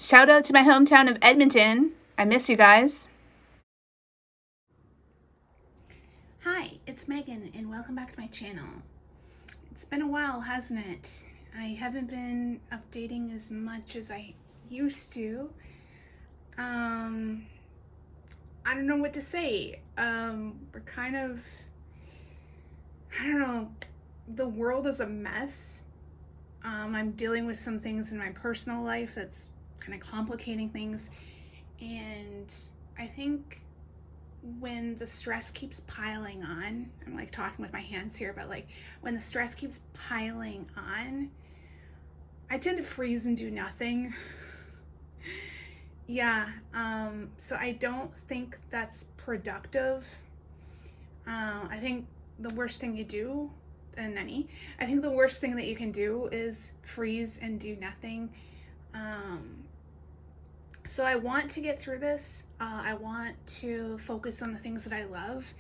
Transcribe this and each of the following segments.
Shout out to my hometown of Edmonton. I miss you guys. Hi, it's Megan and welcome back to my channel. It's been a while, hasn't it? I haven't been updating as much as I used to. I don't know what to say. We're kind of, I don't know, the world is a mess. I'm dealing with some things in my personal life that's kind of complicating things, and I think when the stress keeps piling on, I'm like talking with my hands here, but like when the stress keeps piling on, I tend to freeze and do nothing. Yeah, so I don't think that's productive. I think the worst thing you do, I think the worst thing that you can do is freeze and do nothing. So I want to get through this. I want to focus on the things that I love,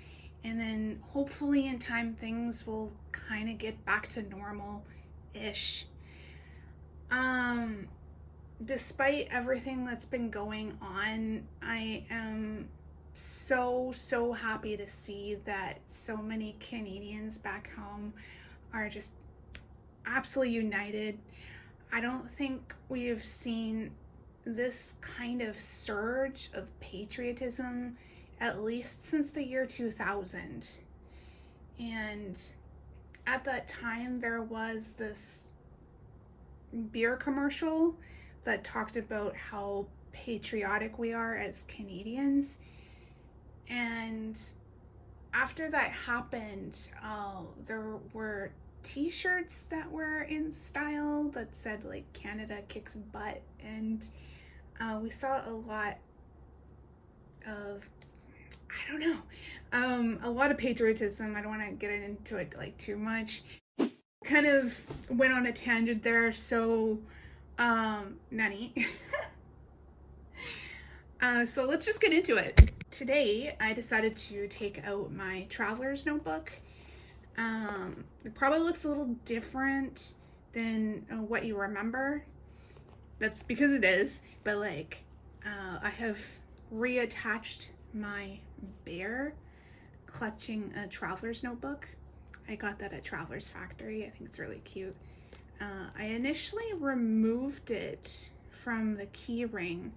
and then hopefully in time things will kind of get back to normal-ish. Despite everything that's been going on, I am so happy to see that so many Canadians back home are just absolutely united. I don't think we have seen this kind of surge of patriotism at least since the year 2000. And at that time there was this beer commercial that talked about how patriotic we are as Canadians. And after that happened, there were t-shirts that were in style that said like Canada kicks butt, and we saw a lot of, I don't know, a lot of patriotism. I don't want to get into it like too much. Kind of went on a tangent there, so nutty. So let's just get into it. Today I decided to take out my traveler's notebook. It probably looks a little different than what you remember. That's because it is, but like I have reattached my bear clutching a traveler's notebook. I got that at Traveler's Factory. I think it's really cute. I initially removed it from the key ring,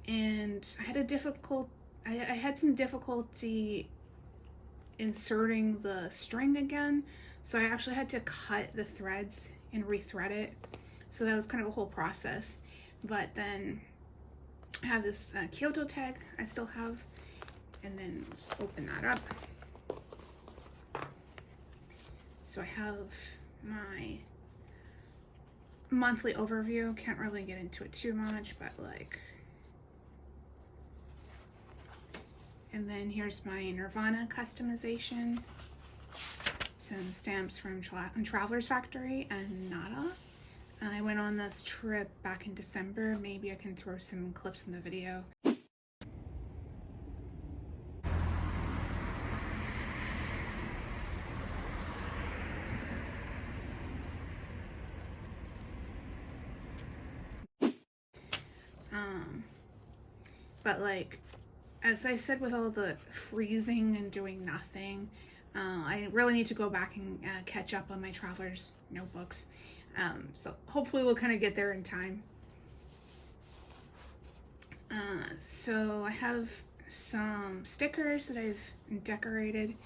and I had some difficulty inserting the string again, so I actually had to cut the threads and rethread it. So that was kind of a whole process. But then I have this Kyoto tag I still have, and then just open that up. So I have my monthly overview. Can't really get into it too much, but like, and then here's my Nirvana customization, some stamps from Traveler's Factory and Nada. I went on this trip back in December. Maybe I can throw some clips in the video. But like, as I said, with all the freezing and doing nothing, I really need to go back and catch up on my traveler's notebooks. So hopefully we'll kind of get there in time. So I have some stickers that I've decorated.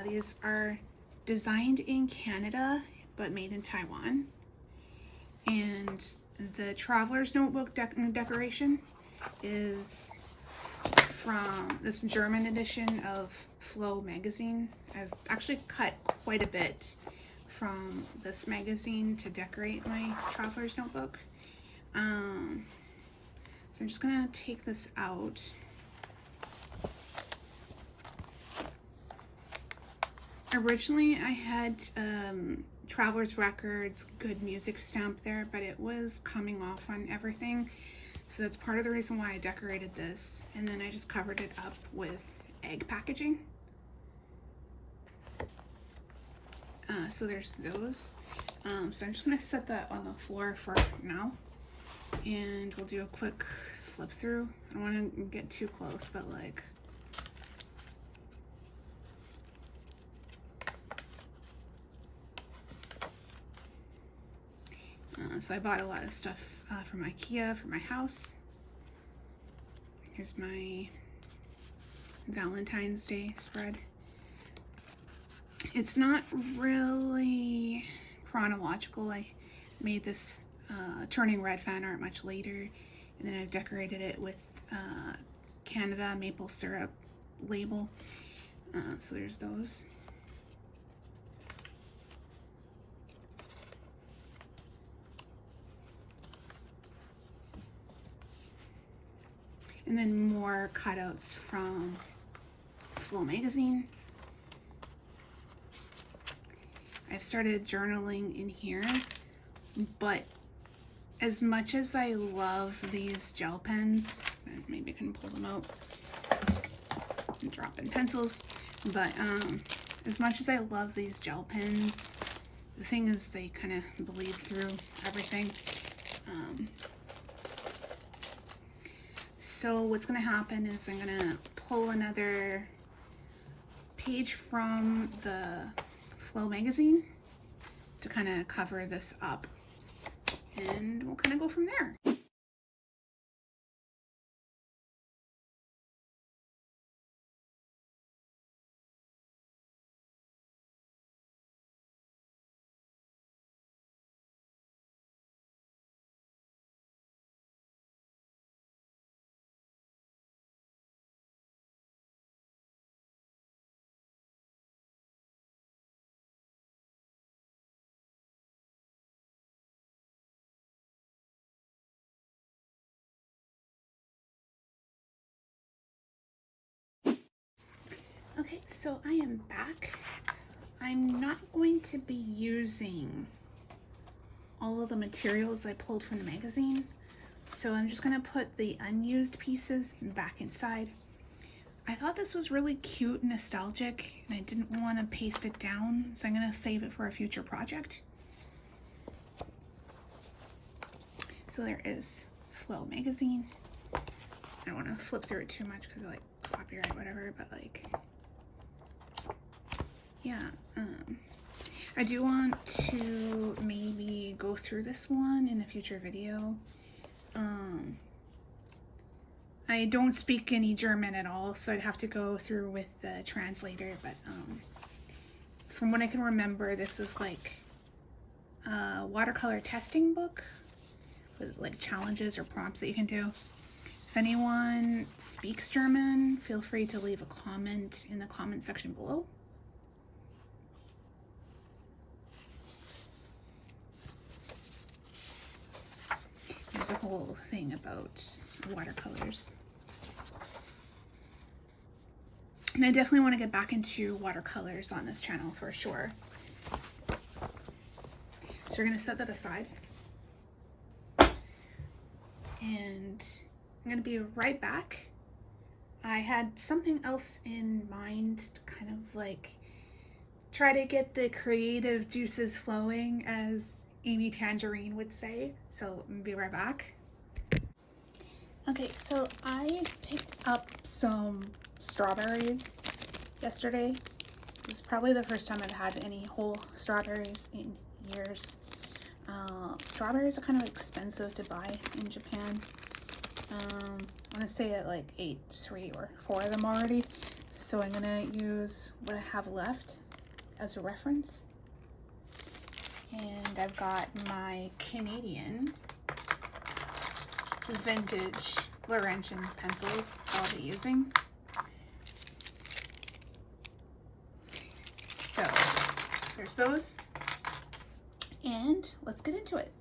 These are designed in Canada, but made in Taiwan. And the traveler's notebook decoration is from this German edition of Flow magazine. I've actually cut quite a bit from this magazine to decorate my traveler's notebook. So I'm just gonna take this out. Originally I had Traveler's Records Good Music stamp there, but it was coming off on everything. So that's part of the reason why I decorated this. And then I just covered it up with egg packaging. So there's those. So I'm just gonna set that on the floor for now. And we'll do a quick flip through. I don't want to get too close, but like, so I bought a lot of stuff from IKEA for my house. Here's my Valentine's Day spread. It's not really chronological. I made this turning red fan art much later, and then I've decorated it with Canada maple syrup label. So there's those. And then more cutouts from Flow magazine. I've started journaling in here, but as much as I love these gel pens, maybe I can pull them out and drop in pencils, but as much as I love these gel pens, the thing is they kind of bleed through everything. So what's going to happen is I'm going to pull another page from the Flow magazine to kind of cover this up, and we'll kind of go from there. Okay, so I am back. I'm not going to be using all of the materials I pulled from the magazine, so I'm just gonna put the unused pieces back inside. I thought this was really cute and nostalgic, and I didn't want to paste it down, so I'm gonna save it for a future project. So there is Flow magazine. I don't want to flip through it too much because I like copyright whatever, but like, yeah, I do want to maybe go through this one in a future video. I don't speak any German at all, so I'd have to go through with the translator, but from what I can remember, this was like a watercolor testing book with like challenges or prompts that you can do. If anyone speaks German, feel free to leave a comment in the comment section below. There's a whole thing about watercolors. And I definitely want to get back into watercolors on this channel for sure. So we're going to set that aside. And I'm going to be right back. I had something else in mind to kind of like try to get the creative juices flowing, as Amy Tangerine would say. So I'm gonna be right back. Okay, so I picked up some strawberries yesterday. This is probably the first time I've had any whole strawberries in years. Strawberries are kind of expensive to buy in Japan. I want to say I like ate 3 or 4 of them already, so I'm gonna use what I have left as a reference. And I've got my Canadian vintage Laurentien pencils I'll be using. So there's those, and let's get into it.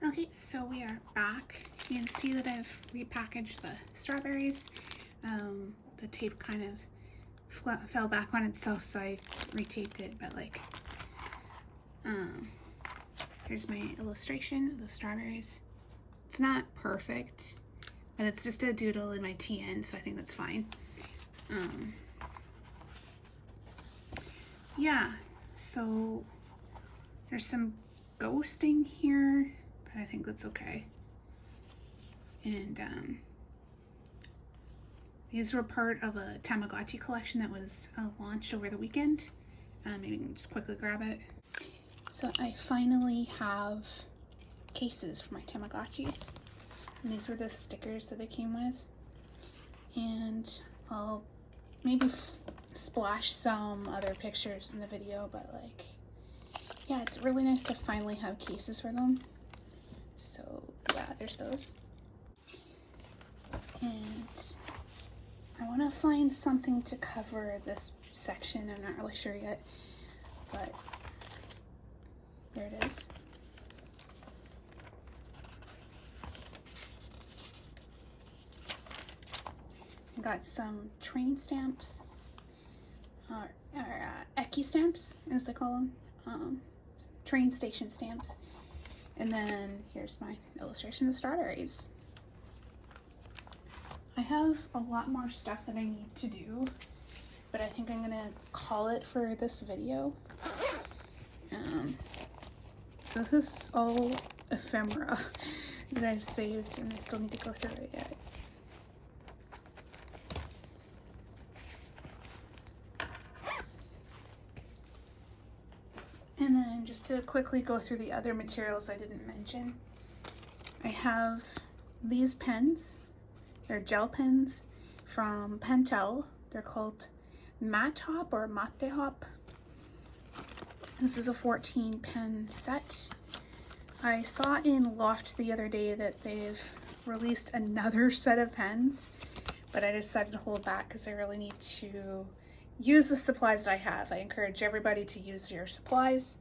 Okay, so we are back. You can see that I've repackaged the strawberries. The tape kind of fell back on itself, so I retaped it, but like, here's my illustration of the strawberries. It's not perfect, but it's just a doodle in my TN, so I think that's fine. Yeah, so there's some ghosting here, but I think that's okay. And these were part of a Tamagotchi collection that was launched over the weekend. Maybe we can just quickly grab it. So I finally have cases for my Tamagotchis. And these were the stickers that they came with. And I'll maybe splash some other pictures in the video, but like, yeah, it's really nice to finally have cases for them. So yeah, there's those. And I want to find something to cover this section. I'm not really sure yet, but there it is. I got some train stamps, or Eki stamps, as they call them, train station stamps. And then here's my illustration of the strawberries. I have a lot more stuff that I need to do, but I think I'm gonna call it for this video. So this is all ephemera that I've saved, and I still need to go through it yet. And then just to quickly go through the other materials I didn't mention, I have these pens. They're gel pens from Pentel. They're called Matte Hop or Mate Hop. This is a 14 pen set. I saw in Loft the other day that they've released another set of pens, but I decided to hold back because I really need to use the supplies that I have. I encourage everybody to use your supplies.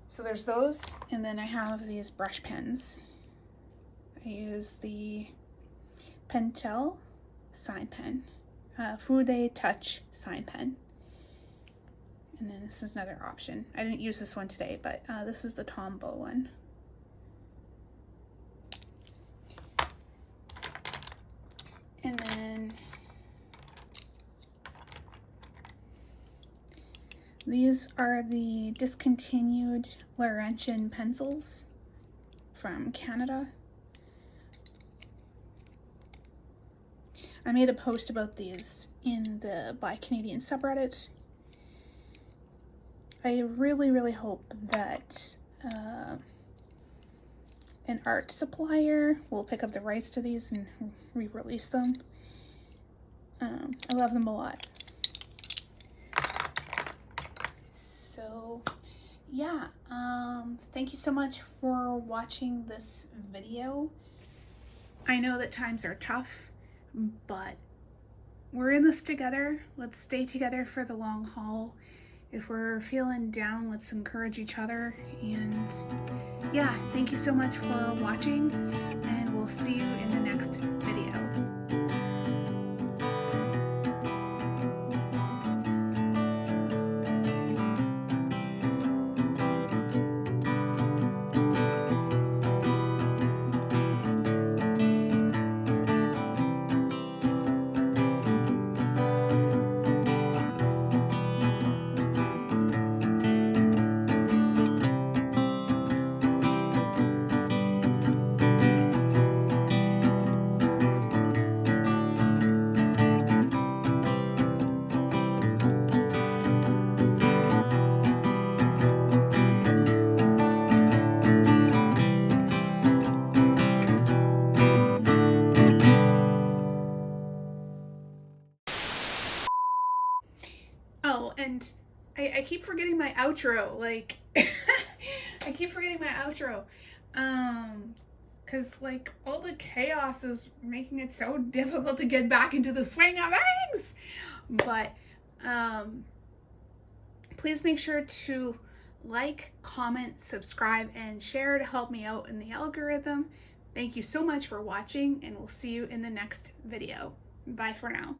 So there's those, and then I have these brush pens. I use the Pentel sign pen, Fude Touch sign pen. And then this is another option. I didn't use this one today, but this is the Tombow one. And then these are the discontinued Laurentien pencils from Canada. I made a post about these in the Buy Canadian subreddit. I really hope that an art supplier will pick up the rights to these and re-release them. I love them a lot. So yeah, thank you so much for watching this video. I know that times are tough, but we're in this together. Let's stay together for the long haul. If we're feeling down, let's encourage each other. And yeah, thank you so much for watching, and we'll see you in the next video. Oh, and I keep forgetting my outro. Like, I keep forgetting my outro. Because, like, all the chaos is making it so difficult to get back into the swing of things. But, please make sure to like, comment, subscribe, and share to help me out in the algorithm. Thank you so much for watching, and we'll see you in the next video. Bye for now.